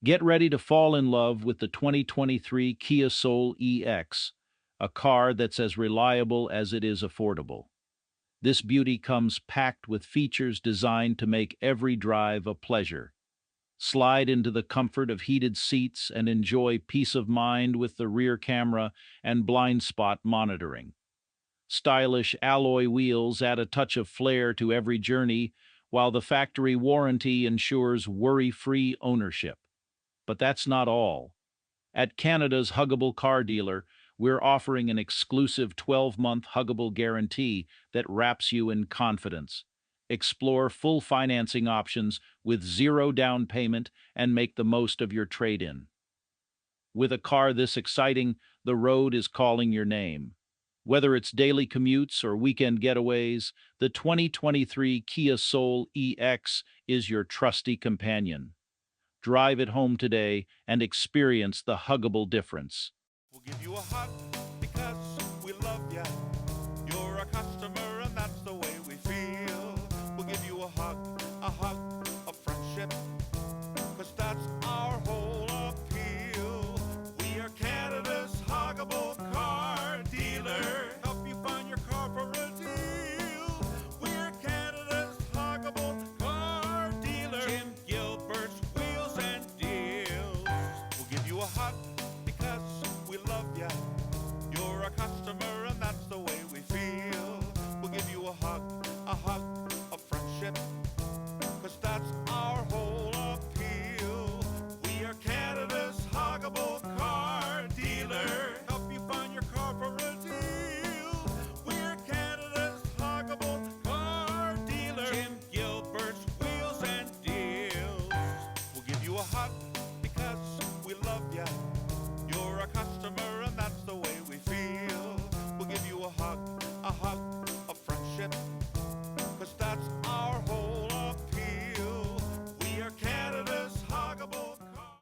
Get ready to fall in love with the 2023 Kia Soul EX, a car that's as reliable as it is affordable. This beauty comes packed with features designed to make every drive a pleasure. Slide into the comfort of heated seats and enjoy peace of mind with the rear camera and blind spot monitoring. Stylish alloy wheels add a touch of flair to every journey, while the factory warranty ensures worry-free ownership. But that's not all. At Canada's Huggable car dealer, we're offering an exclusive 12-month Huggable Guarantee that wraps you in confidence. Explore full financing options with zero down payment and make the most of your trade-in. With a car this exciting, the road is calling your name. Whether it's daily commutes or weekend getaways, the 2023 Kia Soul EX is your trusty companion. Drive it home today and experience the huggable difference. We'll give you a hug because we love ya. You're a customer and that's the way we feel. We'll give you a hug of friendship, cause that's our whole appeal. We are Canada's Huggable car dealer. Help you find your car for a deal. We're Canada's Huggable car dealer. Jim Gilbert's Wheels and Deals. We'll give you a hug because we love ya. You're a customer and that's the way we feel. We'll give you a hug of friendship, cause that's our whole appeal. We are Canada's Huggable car dealer. Help you find your car for a deal. We're Canada's Huggable car dealer. Jim Gilbert's Wheels and Deals. We'll give you a hug because we love ya.